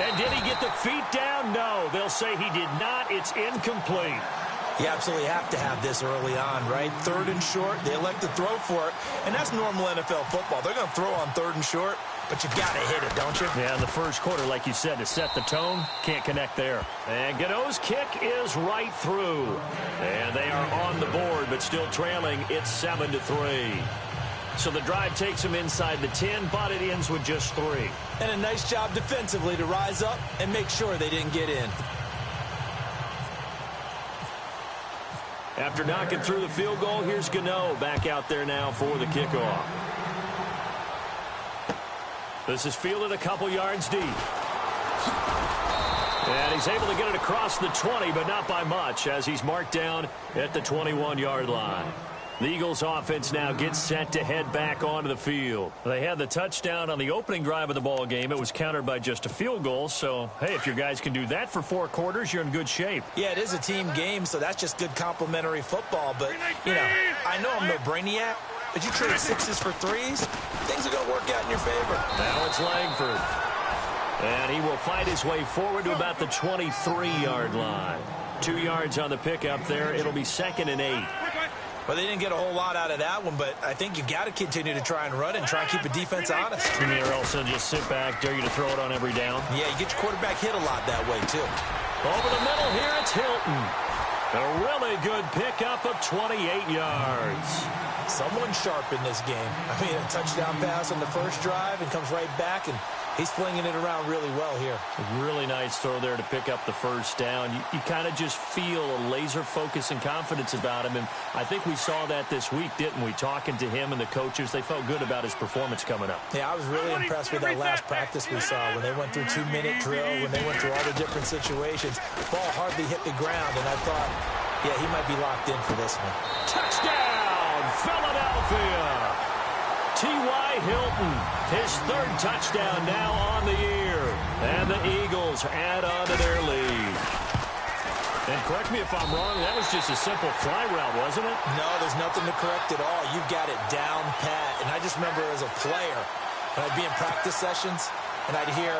And did he get the feet down? No, they'll say he did not. It's incomplete. You absolutely have to have this early on, right? 3rd and short, they elect to throw for it, and that's normal NFL football. They're going to throw on 3rd and short, but you got to hit it, don't you? Yeah, in the first quarter, like you said, to set the tone, can't connect there. And Gano's kick is right through. And they are on the board, but still trailing. It's 7-3. So the drive takes them inside the 10, but it ends with just 3. And a nice job defensively to rise up and make sure they didn't get in. After knocking through the field goal, here's Gano back out there now for the kickoff. This is fielded a couple yards deep. And he's able to get it across the 20, but not by much, as he's marked down at the 21-yard line. The Eagles offense now gets set to head back onto the field. They had the touchdown on the opening drive of the ball game. It was countered by just a field goal. So, hey, if your guys can do that for 4 quarters, you're in good shape. Yeah, it is a team game, so that's just good complimentary football. But, you know, I know I'm no brainiac, but you trade 6s for 3s, things are going to work out in your favor. Now it's Langford. And he will fight his way forward to about the 23-yard line. 2 yards on the pickup there. It'll be 2nd and 8. Well, they didn't get a whole lot out of that one, but I think you've got to continue to try and run and try and keep the defense honest. Or else they'll just sit back, dare you to throw it on every down. Yeah, you get your quarterback hit a lot that way, too. Over the middle here, it's Hilton. A really good pickup of 28 yards. Someone sharp in this game. I mean, a touchdown pass on the first drive and comes right back, and he's flinging it around really well here. A really nice throw there to pick up the first down. You kind of just feel a laser focus and confidence about him, and I think we saw that this week, didn't we? Talking to him and the coaches, they felt good about his performance coming up. Yeah, I was really impressed with that last practice we saw when they went through 2-minute drill, when they went through all the different situations. Ball hardly hit the ground, and I thought, yeah, he might be locked in for this one. Touchdown, Philadelphia! T.Y. Hilton, his 3rd touchdown now on the year. And the Eagles add on to their lead. And correct me if I'm wrong, that was just a simple fly route, wasn't it? No, there's nothing to correct at all. You've got it down pat. And I just remember as a player, when I'd be in practice sessions, and I'd hear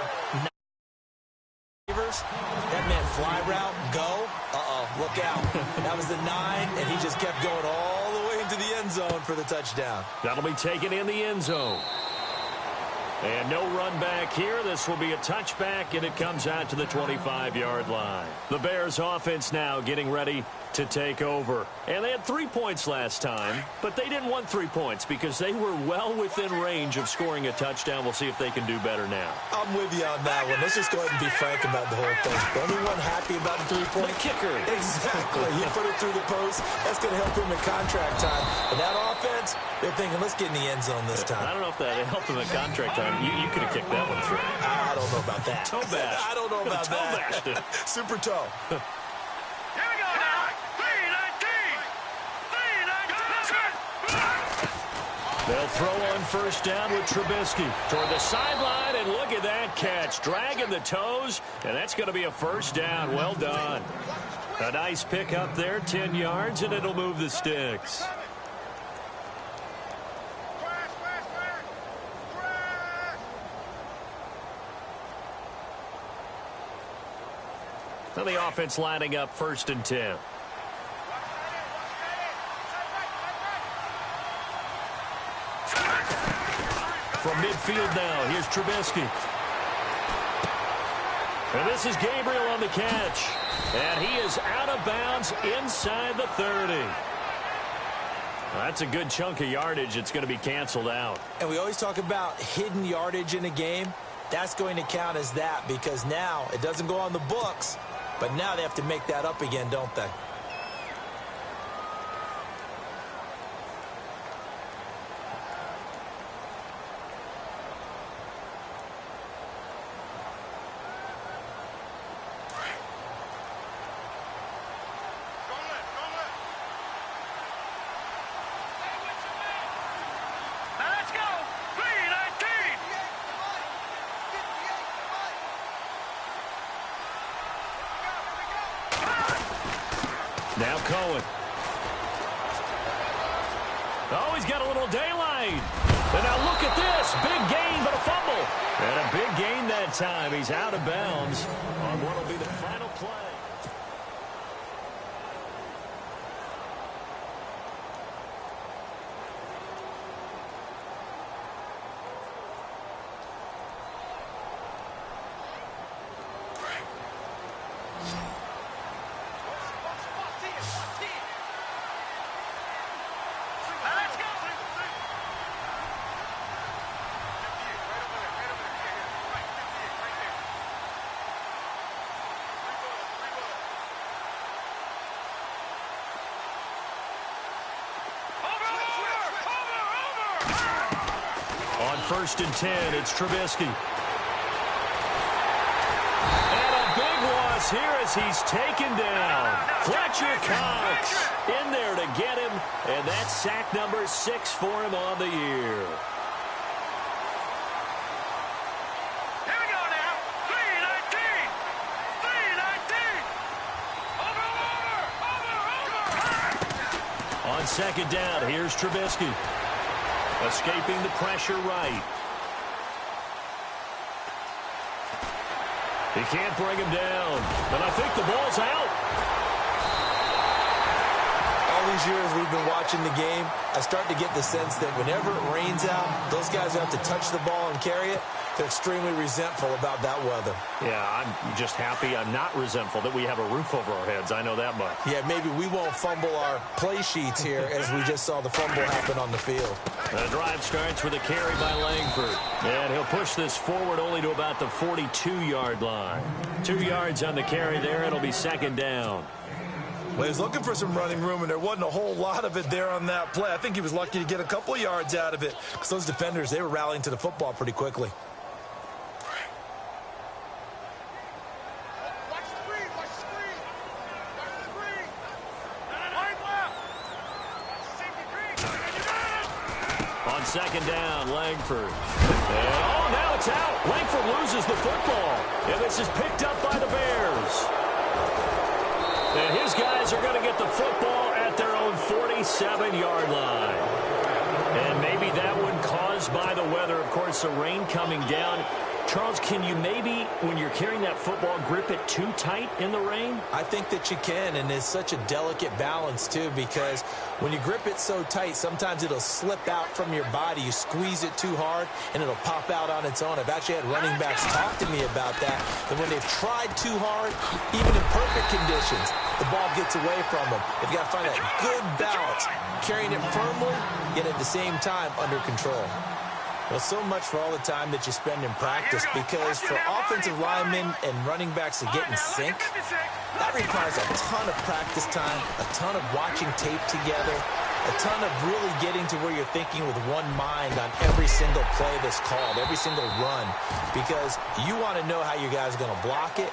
that meant fly route, go, look out. That was the 9, and he just kept going all the way into the end zone for the touchdown. That'll be taken in the end zone. And no run back here. This will be a touchback, and it comes out to the 25-yard line. The Bears offense now getting ready to take over. And they had 3 points last time, but they didn't want 3 points because they were well within range of scoring a touchdown. We'll see if they can do better now. I'm with you on that one. Let's just go ahead and be frank about the whole thing. The only one happy about the 3-point kicker. Exactly. He put it through the post. That's going to help him in contract time. And that offense, they're thinking, let's get in the end zone this time. I don't know if that helped him in contract time. You could have kicked that one through. I don't know about that. Toe bash. I don't know about that. Super toe. They'll throw on first down with Trubisky toward the sideline, and look at that catch. Dragging the toes, and that's going to be a first down. Well done. A nice pick up there, 10 yards, and it'll move the sticks. Now the offense lining up 1st and 10. From midfield now, here's Trubisky. And this is Gabriel on the catch. And he is out of bounds inside the 30. Well, that's a good chunk of yardage. It's going to be canceled out. And we always talk about hidden yardage in a game. That's going to count as that because now it doesn't go on the books, but now they have to make that up again, don't they? Now Cohen. Oh, he's got a little daylight. And now look at this. Big gain, but a fumble. And a big gain that time. He's out of bounds on what will be the final play. On 1st and 10, it's Trubisky. And a big loss here as he's taken down. Fletcher Cox in there to get him, and that's sack number 6 for him on the year. Here we go now. 319. 319. Over. On 2nd down, here's Trubisky. Escaping the pressure right. He can't bring him down. And I think the ball's out. All these years we've been watching the game, I start to get the sense that whenever it rains out, those guys who have to touch the ball and carry it, they're extremely resentful about that weather. Yeah, I'm just happy I'm not resentful that we have a roof over our heads. I know that much. Yeah, maybe we won't fumble our play sheets here as we just saw the fumble happen on the field. The drive starts with a carry by Langford. And he'll push this forward only to about the 42-yard line. 2 yards on the carry there. It'll be 2nd down. Well, he was looking for some running room, and there wasn't a whole lot of it there on that play. I think he was lucky to get a couple of yards out of it because those defenders, they were rallying to the football pretty quickly. On 2nd down, Langford. And, now it's out. Langford loses the football. And this is picked up by the Bears. And his guys are going to get the football at their own 47-yard line. And maybe that one caused by the weather. Of course, the rain coming down. Charles, can you maybe, when you're carrying that football, grip it too tight in the rain? I think that you can, and it's such a delicate balance, too, because when you grip it so tight, sometimes it'll slip out from your body. You squeeze it too hard, and it'll pop out on its own. I've actually had running backs talk to me about that, and when they've tried too hard, even in perfect conditions, the ball gets away from them. They've got to find that good balance, carrying it firmly, yet at the same time under control. Well, so much for all the time that you spend in practice, because for offensive linemen and running backs to get in sync, that requires a ton of practice time, a ton of watching tape together, a ton of really getting to where you're thinking with one mind on every single play that's called, every single run, because you want to know how your guys are going to block it.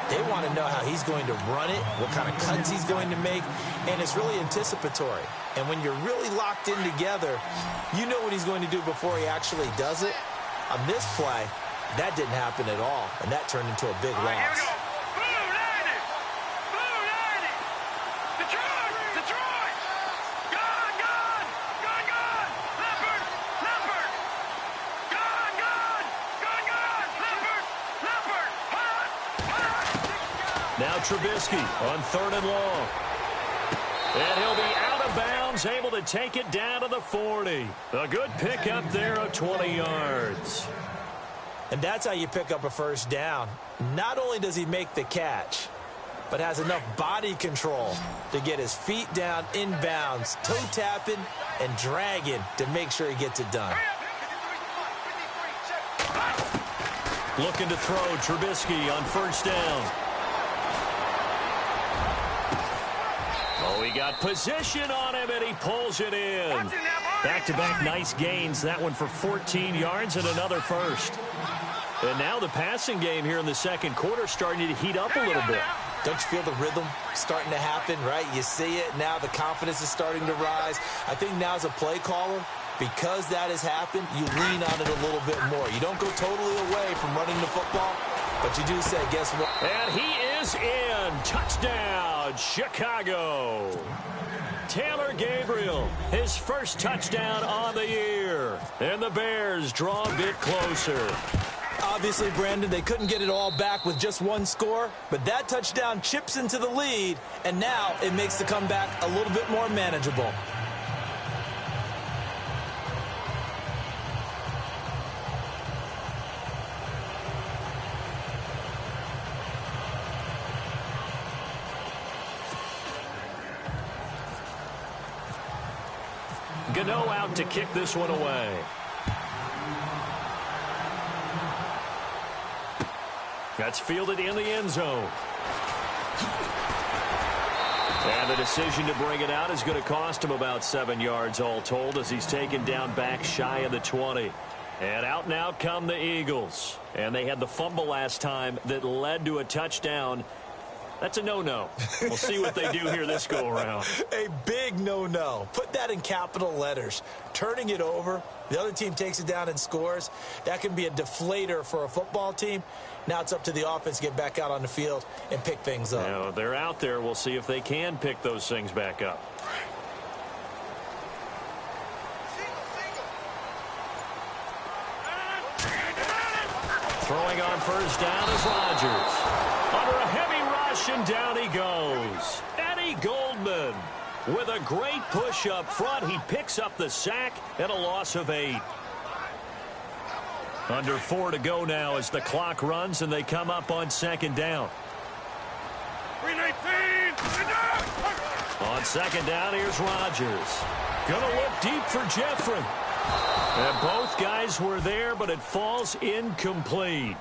They want to know how he's going to run it, what kind of cuts he's going to make, and it's really anticipatory. And when you're really locked in together, you know what he's going to do before he actually does it. On this play, that didn't happen at all, and that turned into a big loss. Now Trubisky on 3rd and long. And he'll be out of bounds, able to take it down to the 40. A good pickup there of 20 yards. And that's how you pick up a first down. Not only does he make the catch, but has enough body control to get his feet down in bounds, toe tapping and dragging to make sure he gets it done. Looking to throw Trubisky on 1st down. Oh, he got position on him, and he pulls it in. Back-to-back nice gains. That one for 14 yards and another first. And now the passing game here in the 2nd quarter starting to heat up a little bit. Don't you feel the rhythm starting to happen, right? You see it. Now the confidence is starting to rise. I think now as a play caller, because that has happened, you lean on it a little bit more. You don't go totally away from running the football, But you do say, guess what? And he is in. Touchdown, Chicago. Taylor Gabriel, his first touchdown on the year. And the Bears draw a bit closer. Obviously, Brandon, they couldn't get it all back with just one score, but that touchdown chips into the lead, and now it makes the comeback a little bit more manageable. Gano out to kick this one away. That's fielded in the end zone. And the decision to bring it out is going to cost him about 7 yards all told as he's taken down back shy of the 20. And out now come the Eagles. And they had the fumble last time that led to a touchdown. That's a no-no. We'll see what they do here this go-around. A big no-no. Put that in capital letters. Turning it over, the other team takes it down and scores. That can be a deflator for a football team. Now it's up to the offense to get back out on the field and pick things up. Now, they're out there. We'll see if they can pick those things back up. Throwing on first down is Rodgers. Under a heavy rush, and down he goes. Eddie Goldman with a great push up front. He picks up the sack and a loss of 8. Under 4 to go now as the clock runs, and they come up on second down. On second down, here's Rodgers. Gonna look deep for Jeffrey. And both guys were there, but it falls incomplete.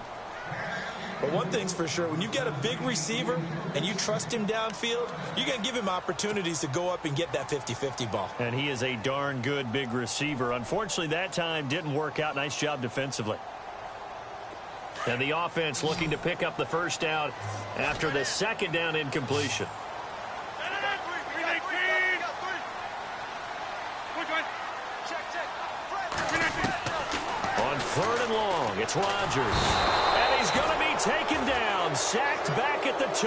But one thing's for sure, when you've got a big receiver and you trust him downfield, you're going to give him opportunities to go up and get that 50-50 ball. And he is a darn good big receiver. Unfortunately, that time didn't work out. Nice job defensively. And the offense looking to pick up the first down after the second down incompletion. On third and long, it's Rodgers. And he's going to be taken down, sacked back at the 2.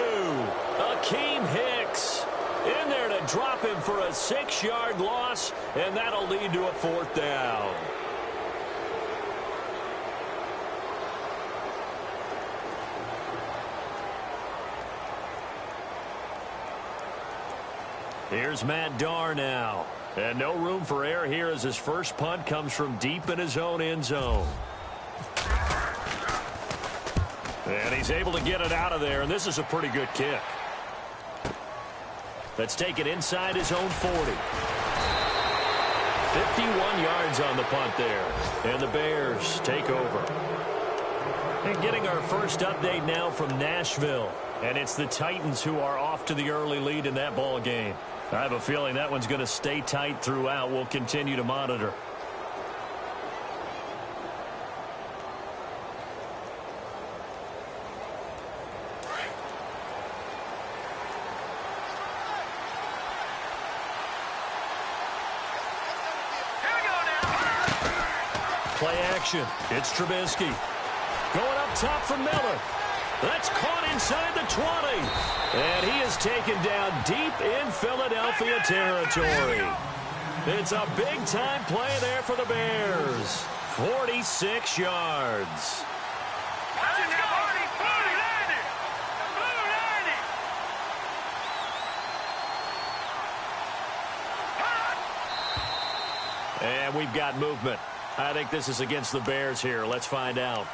Akeem Hicks in there to drop him for a 6-yard loss, and that'll lead to a 4th down. Here's Matt Darr now. And no room for error here as his first punt comes from deep in his own end zone. And he's able to get it out of there, and this is a pretty good kick. Let's take it inside his own 40. 51 yards on the punt there. And the Bears take over. And getting our first update now from Nashville. And it's the Titans who are off to the early lead in that ball game. I have a feeling that one's going to stay tight throughout. We'll continue to monitor. Play action. It's Trubisky. Going up top for Miller. That's caught inside the 20. And he is taken down deep in Philadelphia territory. It's a big-time play there for the Bears. 46 yards. And we've got movement. I think this is against the Bears here. Let's find out.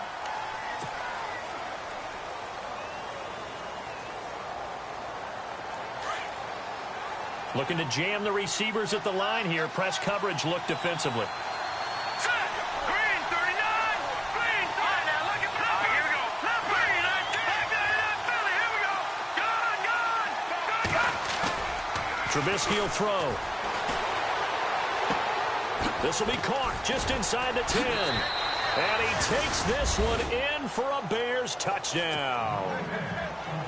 Looking to jam the receivers at the line here. Press coverage look defensively. Green 39. Green 39. Now look at that. Here we go. Green 19. Philly. Here we go. Gone. Trubisky will throw. This will be caught just inside the 10. And he takes this one in for a Bears touchdown.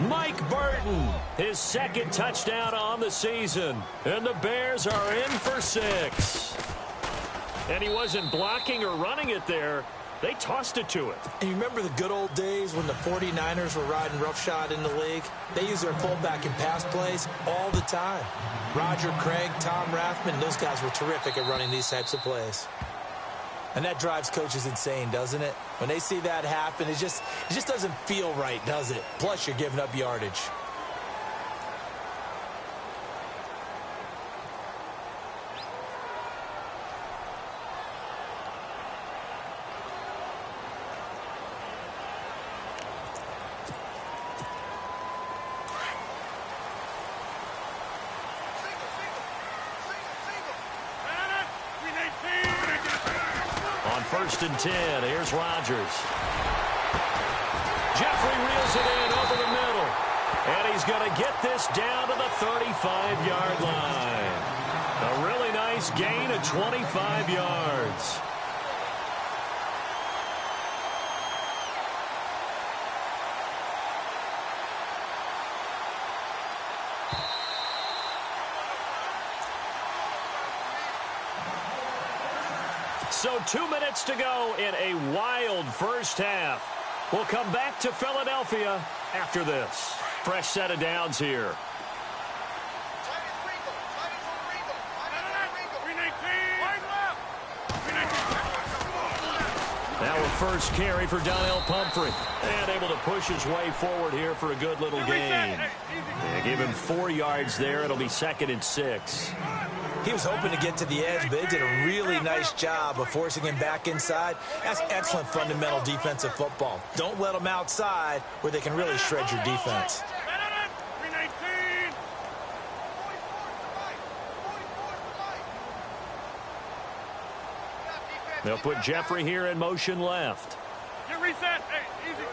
Mike Burton, his second touchdown on the season. And the Bears are in for 6. And he wasn't blocking or running it there. They tossed it to him. And you remember the good old days when the 49ers were riding roughshod in the league? They used their fullback in pass plays all the time. Roger Craig, Tom Rathman, those guys were terrific at running these types of plays. And that drives coaches insane, doesn't it? When they see that happen, it just doesn't feel right, does it? Plus, you're giving up yardage. First and 10. Here's Rodgers. Jeffrey reels it in over the middle. And he's going to get this down to the 35-yard line. A really nice gain of 25 yards. So 2 minutes to go in a wild first half. We'll come back to Philadelphia after this. Fresh set of downs here. Now a first carry for Donnell Pumphrey. And able to push his way forward here for a good little gain. They give him 4 yards there. It'll be 2nd and 6. He was hoping to get to the edge, but they did a really nice job of forcing him back inside. That's excellent fundamental defensive football. Don't let them outside where they can really shred your defense. They'll put Jeffrey here in motion left. Get reset. Hey, easy.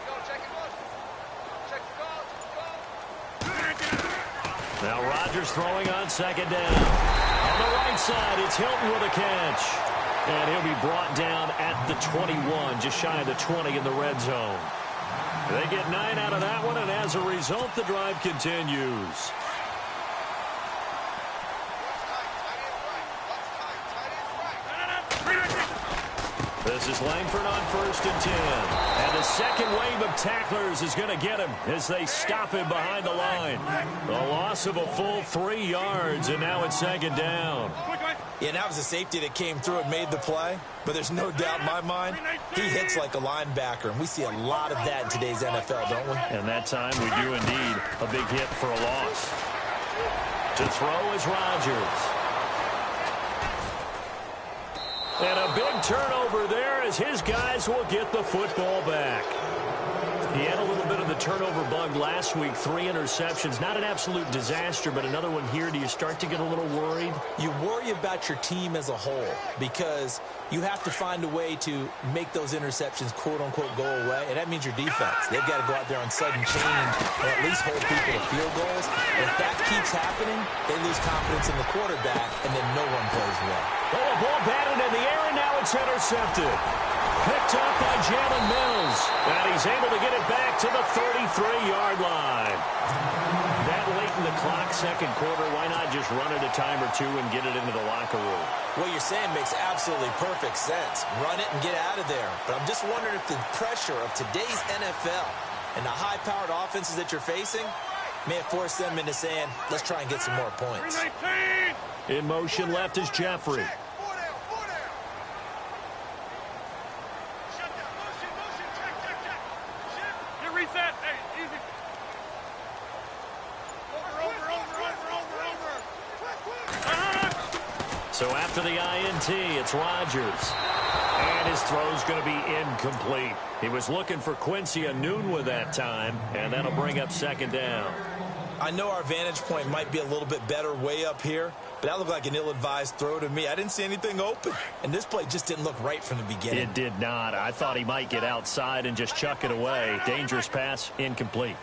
Now Rodgers throwing on 2nd down. On the right side, it's Hilton with a catch. And he'll be brought down at the 21, just shy of the 20 in the red zone. They get 9 out of that one, and as a result, the drive continues. This is Langford on 1st and 10. And the second wave of tacklers is going to get him as they stop him behind the line. The loss of a full 3 yards, and now it's 2nd down. Yeah, that was a safety that came through and made the play. But there's no doubt in my mind, he hits like a linebacker. And we see a lot of that in today's NFL, don't we? And that time we do indeed a big hit for a loss. To throw is Rodgers. And a big turnover there as his guys will get the football back. He had a little bit of the turnover bug last week, 3 interceptions. Not an absolute disaster, but another one here. Do you start to get a little worried? You worry about your team as a whole because you have to find a way to make those interceptions, quote-unquote, go away. And that means your defense. They've got to go out there on sudden change and at least hold people to field goals. And if that keeps happening, they lose confidence in the quarterback, and then no one plays well. Oh, a ball batted in the air, and now it's intercepted. Picked up by Jalen Mills. And he's able to get it back to the 33-yard line. That late in the clock, second quarter, why not just run it a time or two and get it into the locker room? What you're saying makes absolutely perfect sense. Run it and get out of there. But I'm just wondering if the pressure of today's NFL and the high-powered offenses that you're facing may have forced them into saying, let's try and get some more points. In motion left is Jeffrey. Reset. Hey, easy. So after the INT, it's Rodgers. And his throw's going to be incomplete. He was looking for Quincy Enunwa that time, and that'll bring up 2nd down. I know our vantage point might be a little bit better way up here, but that looked like an ill-advised throw to me. I didn't see anything open, and this play just didn't look right from the beginning. It did not. I thought he might get outside and just chuck it away. Dangerous pass, incomplete.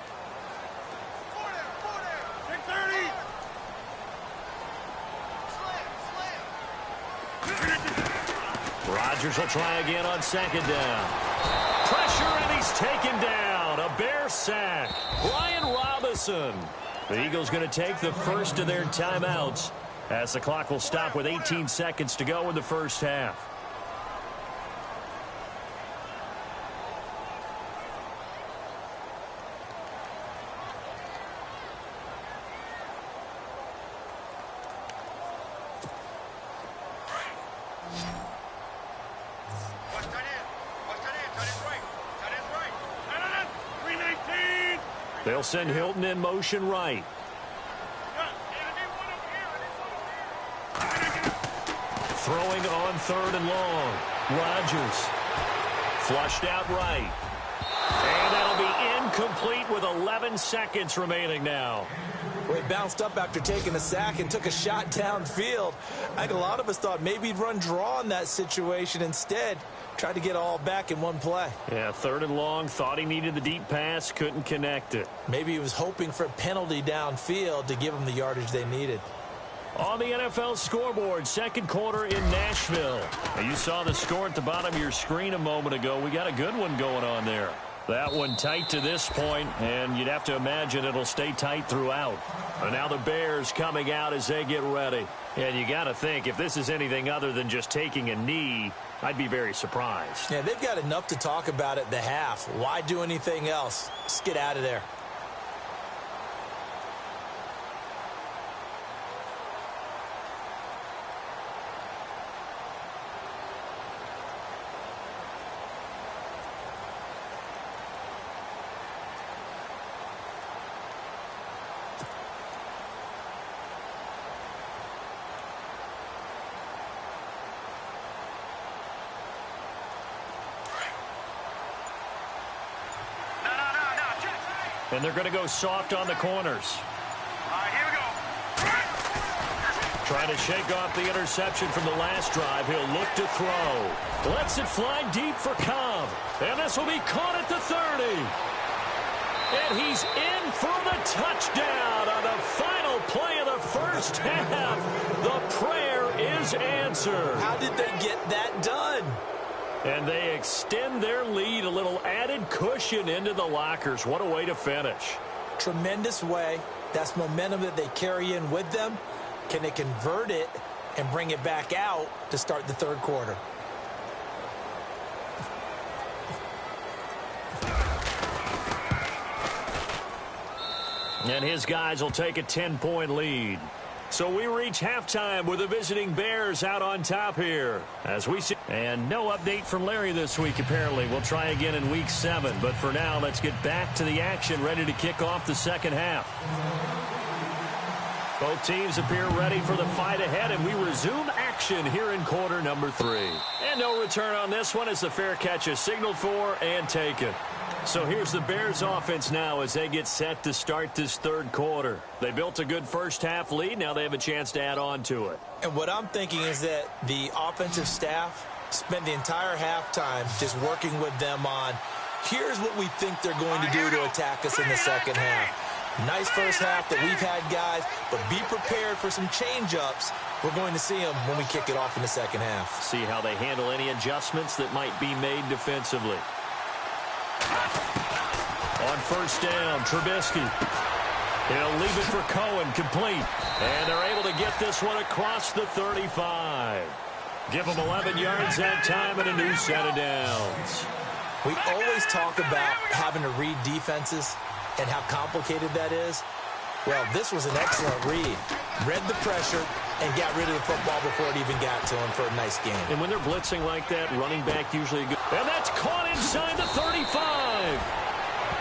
Rodgers will try again on 2nd down. Pressure, and he's taken down. A Bear sack. Ryan Robinson. The Eagles going to take the first of their timeouts as the clock will stop with 18 seconds to go in the first half. They'll send Hilton in motion right. Throwing on 3rd and long. Rodgers. Flushed out right. And that'll be incomplete with 11 seconds remaining now. Well, he bounced up after taking a sack and took a shot downfield. I think a lot of us thought maybe he'd run draw in that situation. Instead, tried to get all back in one play. Yeah, 3rd and long. Thought he needed the deep pass. Couldn't connect it. Maybe he was hoping for a penalty downfield to give him the yardage they needed. On the NFL scoreboard, 2nd quarter in Nashville. Now, you saw the score at the bottom of your screen a moment ago. We got a good one going on there. That one tight to this point, and you'd have to imagine it'll stay tight throughout. And now the Bears coming out as they get ready. And you got to think, if this is anything other than just taking a knee, I'd be very surprised. Yeah, they've got enough to talk about at the half. Why do anything else? Let's get out of there. And they're going to go soft on the corners. All right, here we go. Trying to shake off the interception from the last drive. He'll look to throw. Lets it fly deep for Cobb. And this will be caught at the 30. And he's in for the touchdown on the final play of the first half. The prayer is answered. How did they get that done? And they extend their lead, a little added cushion into the lockers. What a way to finish. Tremendous way. That's momentum that they carry in with them. Can they convert it and bring it back out to start the 3rd quarter? And his guys will take a 10-point lead. So we reach halftime with the visiting Bears out on top here. As we see, and no update from Larry this week, apparently. We'll try again in week 7. But for now, let's get back to the action, ready to kick off the second half. Both teams appear ready for the fight ahead, and we resume action here in quarter number 3. And no return on this one as the fair catch is signaled for and taken. So here's the Bears offense now as they get set to start this 3rd quarter. They built a good first half lead. Now they have a chance to add on to it. And what I'm thinking is that the offensive staff spent the entire halftime just working with them on, here's what we think they're going to do to attack us in the second half. Nice first half that we've had, guys, but be prepared for some change-ups. We're going to see them when we kick it off in the second half. See how they handle any adjustments that might be made defensively. On first down, Trubisky. He'll leave it for Cohen, complete. And they're able to get this one across the 35. Give them 11 yards that time and a new set of downs. We always talk about having to read defenses and how complicated that is. Well, this was an excellent read. Read the pressure and got rid of the football before it even got to him for a nice game. And when they're blitzing like that, running back usually a good. And that's caught inside the 35.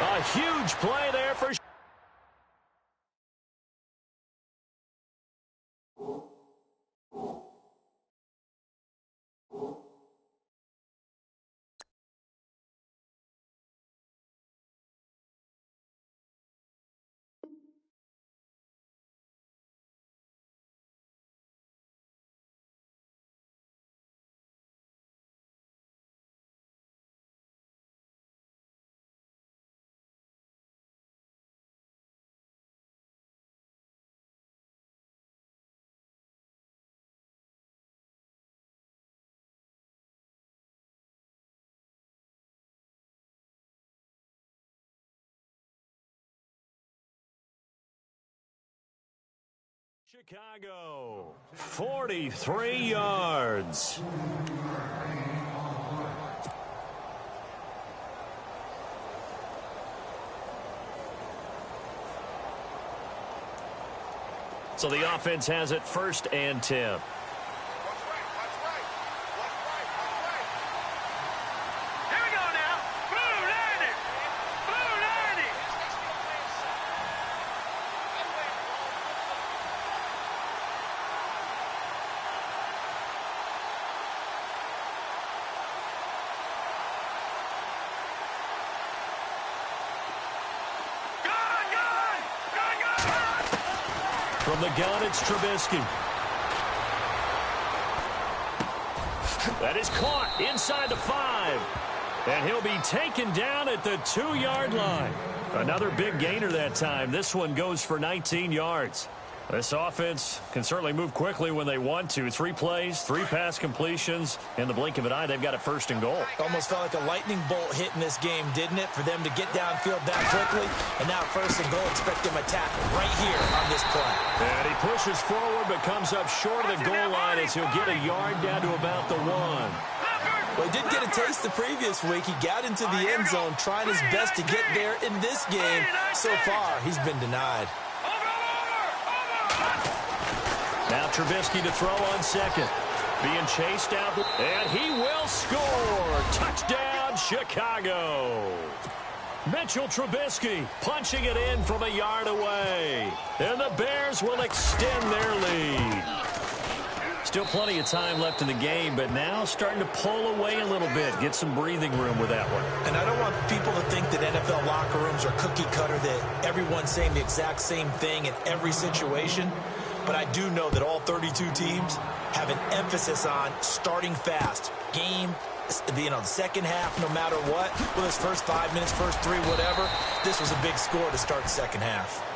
A huge play there for. Chicago, 43 yards. So the offense has it 1st and 10. From the gun, it's Trubisky. That is caught inside the 5. And he'll be taken down at the 2-yard line. Another big gainer that time. This one goes for 19 yards. This offense can certainly move quickly when they want to. 3 plays, 3 pass completions. In the blink of an eye, they've got a 1st and goal. Almost felt like a lightning bolt hit in this game, didn't it? For them to get downfield that quickly. And now 1st and goal, expect them to tackle right here on this play. And he pushes forward but comes up short of the goal line as he'll get a yard down to about the 1. Well, he did get a taste the previous week. He got into the end zone trying his best to get there in this game. So far, he's been denied. Now Trubisky to throw on 2nd. Being chased out, and he will score. Touchdown, Chicago. Mitchell Trubisky punching it in from a yard away. And the Bears will extend their lead. Still plenty of time left in the game, but now starting to pull away a little bit. Get some breathing room with that one. And I don't want people to think that NFL locker rooms are cookie cutter, that everyone's saying the exact same thing in every situation. But I do know that all 32 teams have an emphasis on starting fast. Game, the second half, no matter what. Whether it's first 5 minutes, first 3, whatever. This was a big score to start the second half.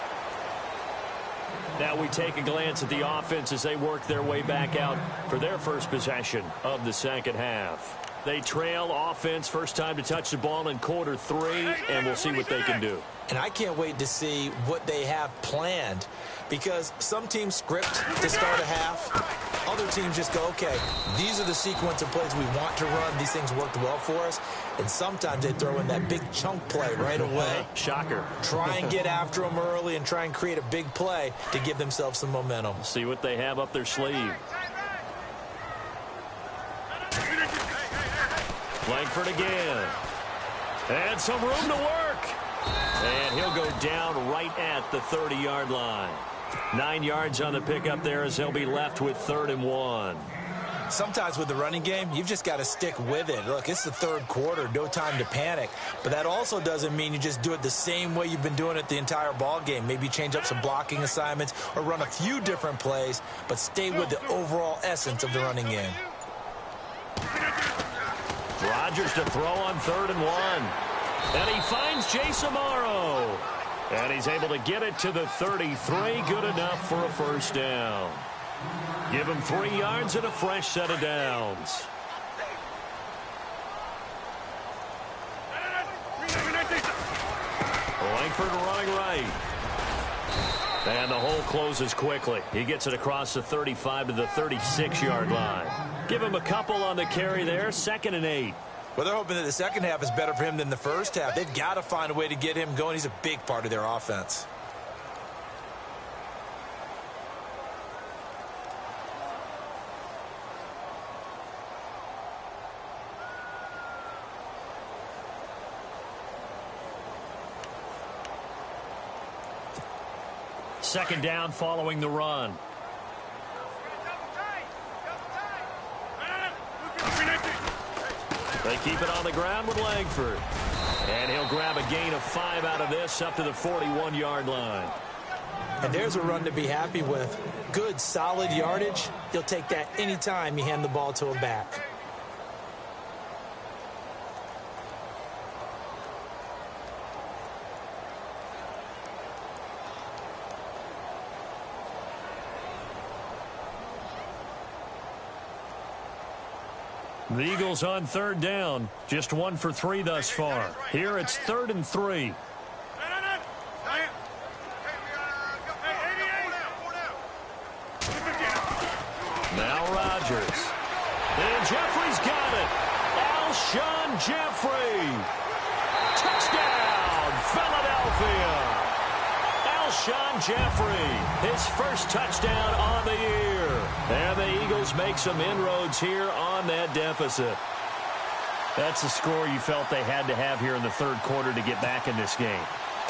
Now we take a glance at the offense as they work their way back out for their first possession of the second half. They trail offense, first time to touch the ball in quarter 3, and we'll see what they can do. And I can't wait to see what they have planned, because some teams script to start a half. Other teams just go, okay, these are the sequence of plays we want to run. These things worked well for us. And sometimes they throw in that big chunk play right away. Shocker. Try and get after them early and try and create a big play to give themselves some momentum. See what they have up their sleeve. Langford again. And some room to work. And he'll go down right at the 30-yard line. 9 yards on the pickup there as they'll be left with 3rd and 1. Sometimes with the running game, you've just got to stick with it. Look, it's the 3rd quarter, no time to panic. But that also doesn't mean you just do it the same way you've been doing it the entire ball game. Maybe change up some blocking assignments or run a few different plays, but stay with the overall essence of the running game. Rodgers to throw on 3rd and 1. And he finds Jace Amaro. And he's able to get it to the 33. Good enough for a 1st down. Give him 3 yards and a fresh set of downs. Langford running right. And the hole closes quickly. He gets it across the 35 to the 36-yard line. Give him a couple on the carry there. 2nd and 8. Well, they're hoping that the second half is better for him than the first half. They've got to find a way to get him going. He's a big part of their offense. Second down following the run. They keep it on the ground with Langford. And he'll grab a gain of 5 out of this up to the 41-yard line. And there's a run to be happy with. Good, solid yardage. He'll take that anytime you hand the ball to a back. The Eagles on 3rd down. Just 1 for 3 thus far. Here it's 3rd and 3. Now Rodgers. And Jeffrey's got it. Alshon Jeffrey. Touchdown, Philadelphia. Alshon Jeffrey, his first touchdown on the year. And the Eagles make some inroads here on that deficit. That's the score you felt they had to have here in the 3rd quarter to get back in this game.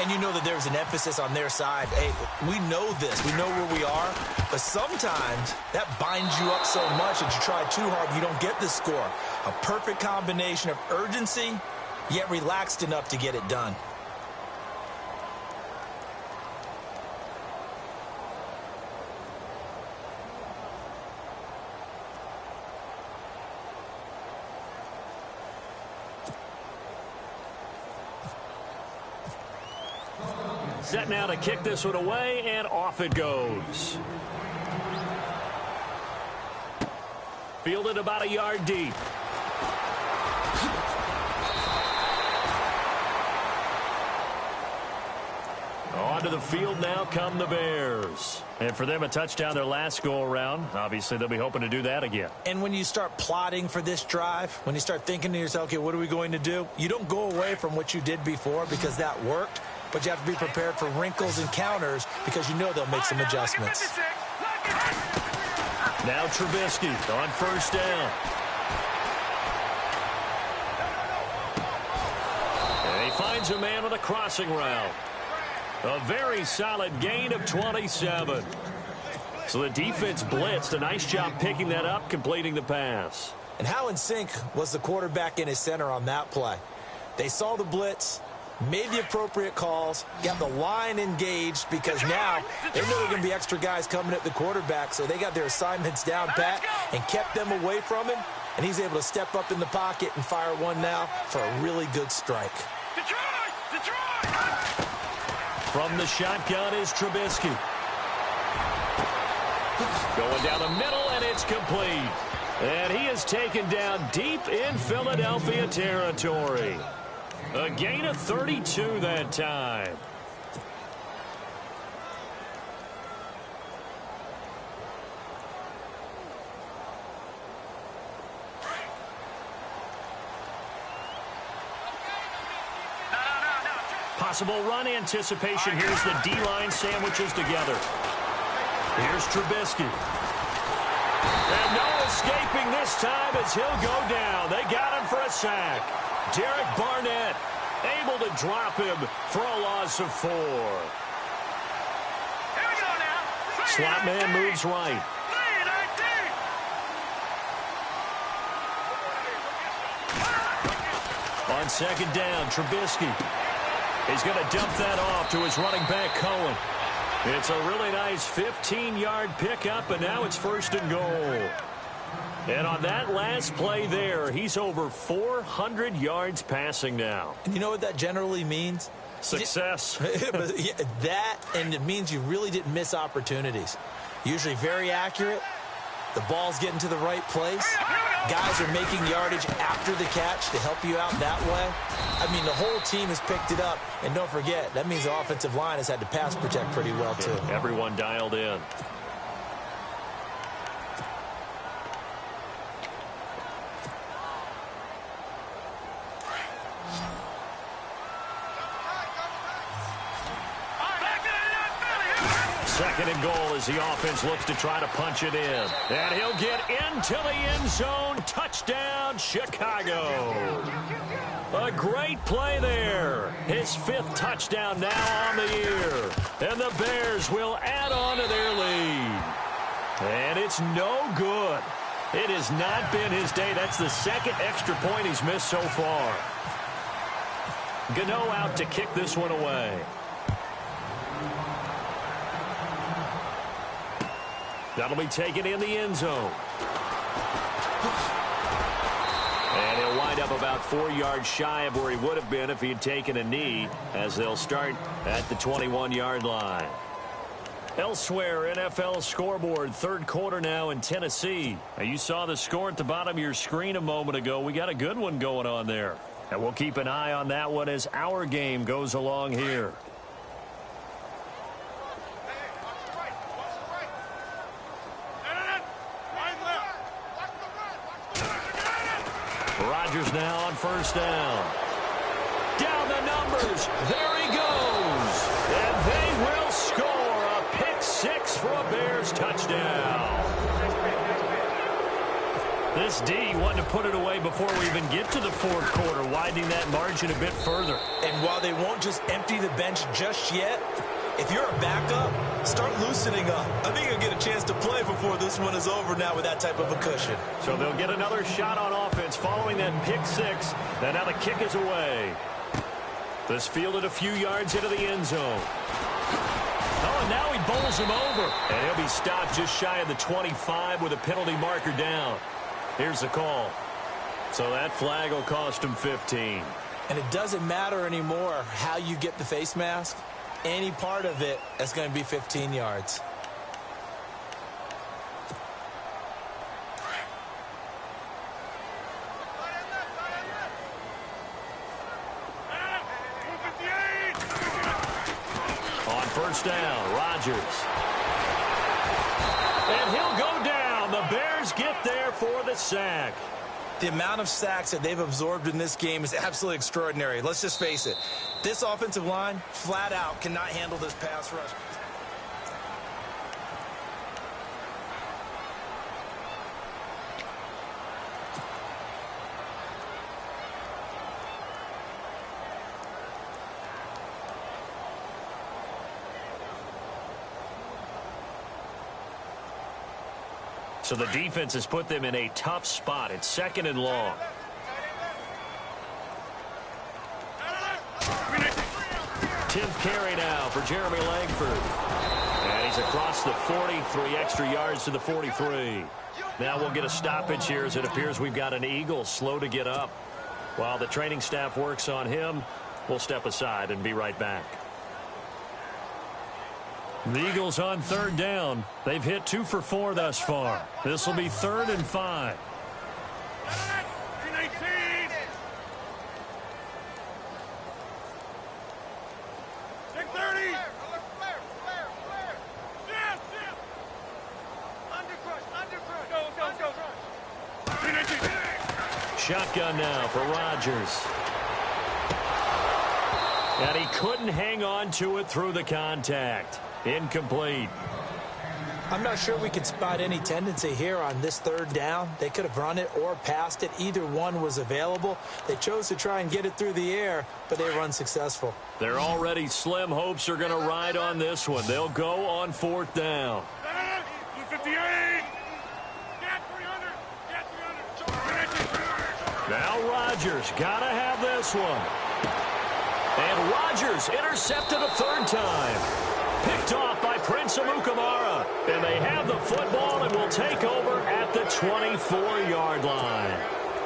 And you know that there's an emphasis on their side. Hey, we know this. We know where we are. But sometimes that binds you up so much that you try too hard, you don't get the score. A perfect combination of urgency, yet relaxed enough to get it done. Set now to kick this one away, and off it goes. Fielded about a yard deep. Onto the field now come the Bears. And for them, a touchdown their last go-around. Obviously, they'll be hoping to do that again. And when you start plotting for this drive, when you start thinking to yourself, okay, what are we going to do? You don't go away from what you did before because that worked, but you have to be prepared for wrinkles and counters because you know they'll make some adjustments. Now Trubisky on first down. And he finds a man with a crossing route. A very solid gain of 27. So the defense blitzed. A nice job picking that up, completing the pass. And how in sync was the quarterback and his center on that play? They saw the blitz, made the appropriate calls, got the line engaged because now they know there are going to be extra guys coming at the quarterback, so they got their assignments down pat and kept them away from him, and he's able to step up in the pocket and fire one now for a really good strike. From the shotgun is Trubisky. Going down the middle, and it's complete. And he is taken down deep in Philadelphia territory. A gain of 32 that time. Possible run anticipation. Here's the D-line sandwiches together. Here's Trubisky. And no escaping this time as he'll go down. They got him for a sack. Derek Barnett able to drop him for a loss of 4. Slot man moves right. On second down, Trubisky. He's going to dump that off to his running back, Cohen. It's a really nice 15-yard pickup, and now it's first and goal. And on that last play there, he's over 400 yards passing now. And you know what that generally means? Success. That, and it means you really didn't miss opportunities. Usually very accurate. The ball's getting to the right place. Guys are making yardage after the catch to help you out that way. I mean, the whole team has picked it up. And don't forget, that means the offensive line has had to pass protect pretty well, too. Yeah, everyone dialed in. Second and goal as the offense looks to try to punch it in. And he'll get into the end zone. Touchdown, Chicago. A great play there. His 5th touchdown now on the year. And the Bears will add on to their lead. And it's no good. It has not been his day. That's the 2nd extra point he's missed so far. Gano out to kick this one away. That'll be taken in the end zone. And he'll wind up about 4 yards shy of where he would have been if he had taken a knee, as they'll start at the 21-yard line. Elsewhere, NFL scoreboard, 3rd quarter now in Tennessee. Now, you saw the score at the bottom of your screen a moment ago. We got a good one going on there. And we'll keep an eye on that one as our game goes along here. Rodgers now on first down. Down the numbers. There he goes. And they will score a pick 6 for a Bears touchdown. This D wanted to put it away before we even get to the 4th quarter, widening that margin a bit further. And while they won't just empty the bench just yet, if you're a backup, start loosening up. I think you'll get a chance to play before this one is over now with that type of a cushion. So they'll get another shot on offense following that pick 6. And now the kick is away. This fielded a few yards into the end zone. Oh, and now he bowls him over. And he'll be stopped just shy of the 25 with a penalty marker down. Here's the call. So that flag will cost him 15. And it doesn't matter anymore how you get the face mask. any part of it, that's going to be 15 yards. On first down, Rodgers. And he'll go down. The Bears get there for the sack. The amount of sacks that they've absorbed in this game is absolutely extraordinary. Let's just face it. This offensive line, flat out, cannot handle this pass rush. So the defense has put them in a tough spot. It's second and long. Tenth carry now for Jeremy Langford. And he's across the 40, 3 extra yards to the 43. Now we'll get a stoppage here as it appears we've got an Eagle slow to get up. While the training staff works on him, we'll step aside and be right back. The Eagles on third down. They've hit 2 for 4 thus far. This will be 3rd and 5. Shotgun now for Rodgers. And he couldn't hang on to it through the contact. Incomplete. I'm not sure we can spot any tendency here on this third down. They could have run it or passed it. Either one was available. They chose to try and get it through the air, but they were unsuccessful. Their already slim hopes are going to ride on this one. They'll go on 4th down. 58. Now Rodgers got to have this one. And Rodgers intercepted a 3rd time. Picked off by Prince Amukamara. And they have the football and will take over at the 24-yard line.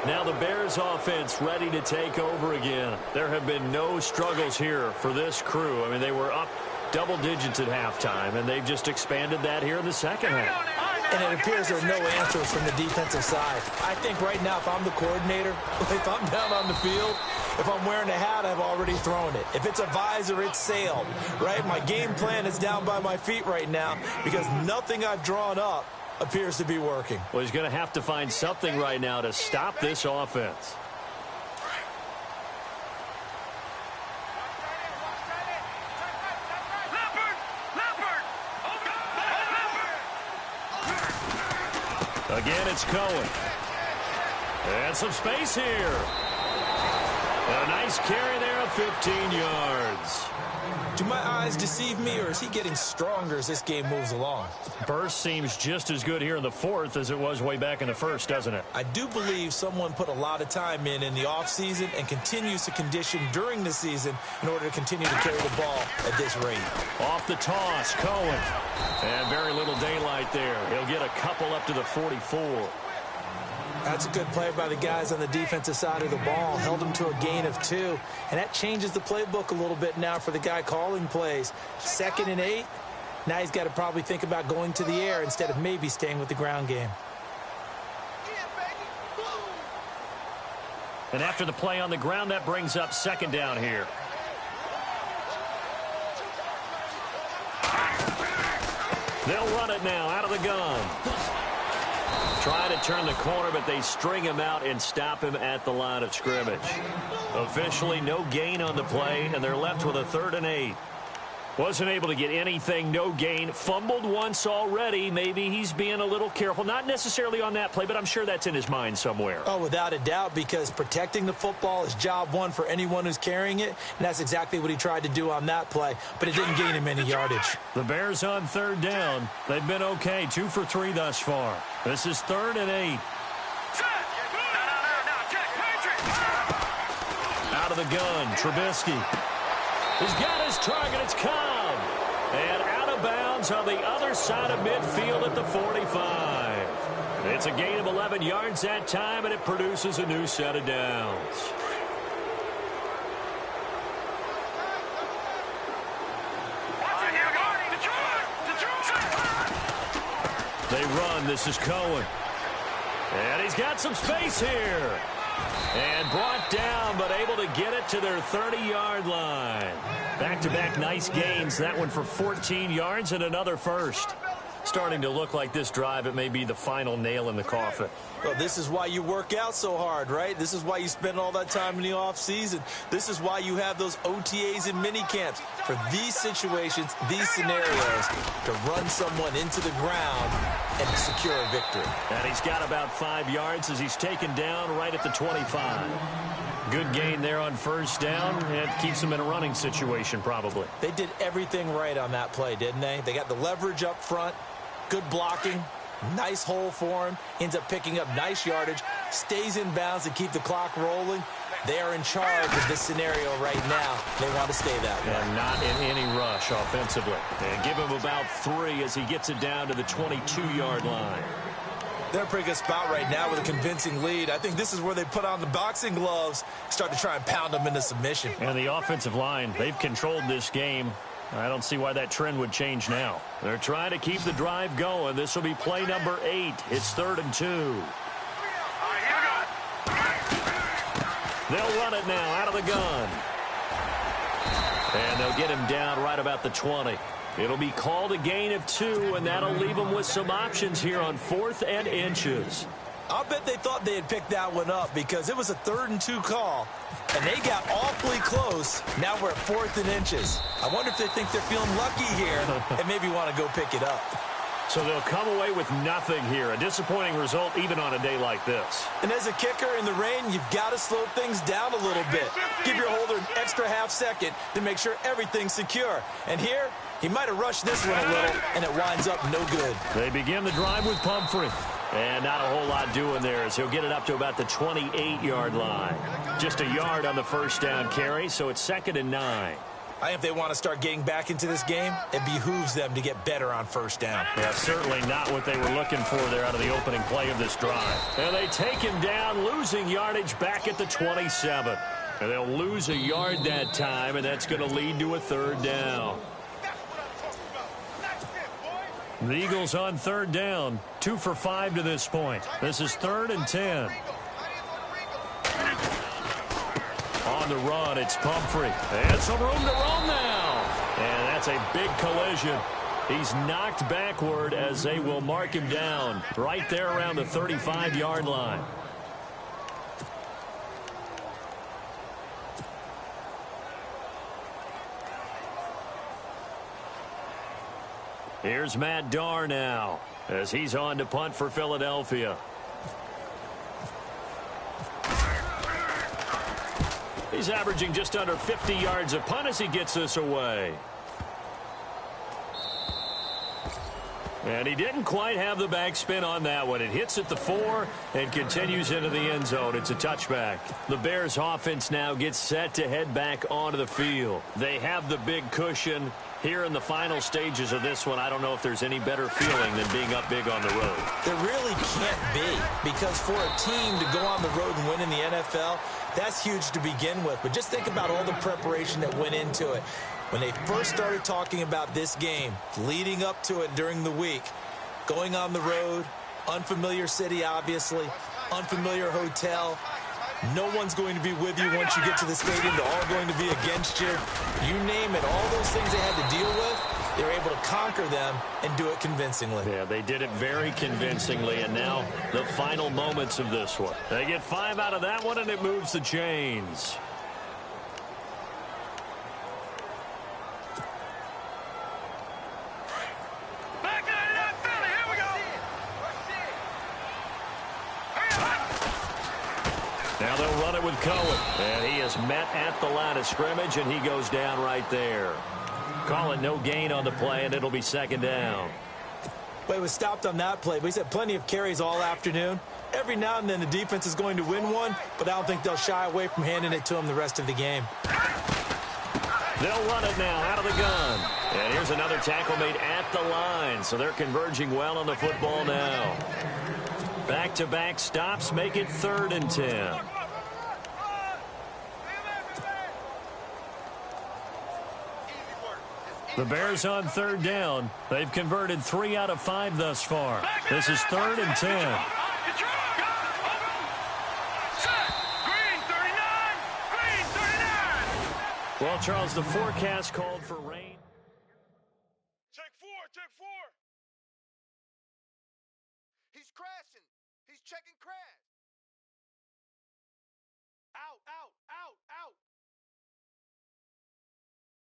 Now the Bears offense ready to take over again. There have been no struggles here for this crew. I mean, they were up double digits at halftime, and they've just expanded that here in the second half. And it appears there are no answers from the defensive side. I think right now, if I'm the coordinator, if I'm down on the field, if I'm wearing a hat, I've already thrown it. If it's a visor, it's sailed, right? My game plan is down by my feet right now because nothing I've drawn up appears to be working. Well, he's going to have to find something right now to stop this offense. Again, it's Cohen. And some space here. A nice carry there of 15 yards. Do my eyes deceive me, or is he getting stronger as this game moves along? Burst seems just as good here in the 4th as it was way back in the 1st, doesn't it? I do believe someone put a lot of time in the offseason and continues to condition during the season in order to continue to carry the ball at this rate. Off the toss, Cohen. And very little daylight there. He'll get a couple up to the 44. That's a good play by the guys on the defensive side of the ball. Held him to a gain of 2. And that changes the playbook a little bit now for the guy calling plays. 2nd and 8. Now he's got to probably think about going to the air instead of maybe staying with the ground game. And after the play on the ground, that brings up 2nd down here. They'll run it now out of the gun. Try to turn the corner, but they string him out and stop him at the line of scrimmage. Officially, no gain on the play, and they're left with a 3rd and 8. Wasn't able to get anything, no gain. Fumbled once already. Maybe he's being a little careful. Not necessarily on that play, but I'm sure that's in his mind somewhere. Oh, without a doubt, because protecting the football is job one for anyone who's carrying it, and that's exactly what he tried to do on that play, but it didn't gain him any yardage. The Bears on 3rd down. They've been okay, 2 for 3 thus far. This is 3rd and 8. Out of the gun, Trubisky. He's got his target. It's Cobb. And out of bounds on the other side of midfield at the 45. It's a gain of 11 yards that time, and it produces a new set of downs. They run. This is Cohen. And he's got some space here. And brought down, but able to get it to their 30-yard line. Back-to-back nice gains. That one for 14 yards and another first. Starting to look like this drive, it may be the final nail in the coffin. Well, this is why you work out so hard, right? This is why you spend all that time in the offseason. This is why you have those OTAs and mini camps. For these situations, these scenarios, to run someone into the ground and secure a victory. And he's got about 5 yards as he's taken down right at the 25. Good gain there on first down. It keeps him in a running situation, probably. They did everything right on that play, didn't they? They got the leverage up front, good blocking, nice hole for him, ends up picking up nice yardage, stays in bounds to keep the clock rolling. They are in charge of this scenario right now. They want to stay that way. And not in any rush offensively. And give him about 3 as he gets it down to the 22-yard line. They're in a pretty good spot right now with a convincing lead. I think this is where they put on the boxing gloves, start to try and pound them into submission. And the offensive line, they've controlled this game. I don't see why that trend would change now. They're trying to keep the drive going. This will be play number 8. It's 3rd and 2. They'll run it now out of the gun. And they'll get him down right about the 20. It'll be called a gain of 2, and that'll leave them with some options here on 4th and inches. I'll bet they thought they had picked that one up because it was a 3rd and 2 call, and they got awfully close. Now we're at 4th and inches. I wonder if they think they're feeling lucky here and maybe want to go pick it up. So they'll come away with nothing here. A disappointing result even on a day like this. And as a kicker in the rain, you've got to slow things down a little bit. Give your holder an extra half second to make sure everything's secure. And here, he might have rushed this one a little, and it winds up no good. They begin the drive with Pumphrey. And not a whole lot doing there as he'll get it up to about the 28-yard line. Just a yard on the first down carry, so it's 2nd and 9. I think if they want to start getting back into this game, it behooves them to get better on first down. Yeah, certainly not what they were looking for there out of the opening play of this drive. And they take him down, losing yardage back at the 27. And they'll lose a yard that time, and that's going to lead to a 3rd down. The Eagles on 3rd down, 2 for 5 to this point. This is 3rd and 10. On the run, it's Pumphrey. And some room to roam now. And that's a big collision. He's knocked backward as they will mark him down right there around the 35-yard line. Here's Matt Darr now as he's on to punt for Philadelphia. He's averaging just under 50 yards a punt as he gets this away. And he didn't quite have the backspin on that one. It hits at the 4 and continues into the end zone. It's a touchback. The Bears offense now gets set to head back onto the field. They have the big cushion. Here in the final stages of this one, I don't know if there's any better feeling than being up big on the road. There really can't be, because for a team to go on the road and win in the NFL, that's huge to begin with. But just think about all the preparation that went into it. When they first started talking about this game, leading up to it during the week, going on the road, unfamiliar city, obviously, unfamiliar hotel. No one's going to be with you once you get to the stadium. They're all going to be against you. You name it, all those things they had to deal with, they were able to conquer them and do it convincingly. Yeah, they did it very convincingly, and now the final moments of this one. They get 5 out of that one, and it moves the chains. Now they'll run it with Cohen. And he is met at the line of scrimmage, and he goes down right there. Call it no gain on the play, and it'll be 2nd down. Well, he was stopped on that play, but he's had plenty of carries all afternoon. Every now and then the defense is going to win one, but I don't think they'll shy away from handing it to him the rest of the game. They'll run it now out of the gun. And here's another tackle made at the line, so they're converging well on the football now. Back-to-back stops make it 3rd and 10. The Bears on third down. They've converted 3 out of 5 thus far. This is 3rd and 10. Well, Charles, the forecast called for rain. Check 4. He's crashing. He's checking crash. Out.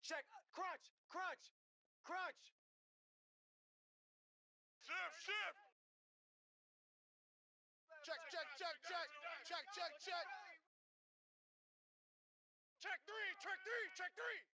Check. Crunch. Shift. Check. Check 3.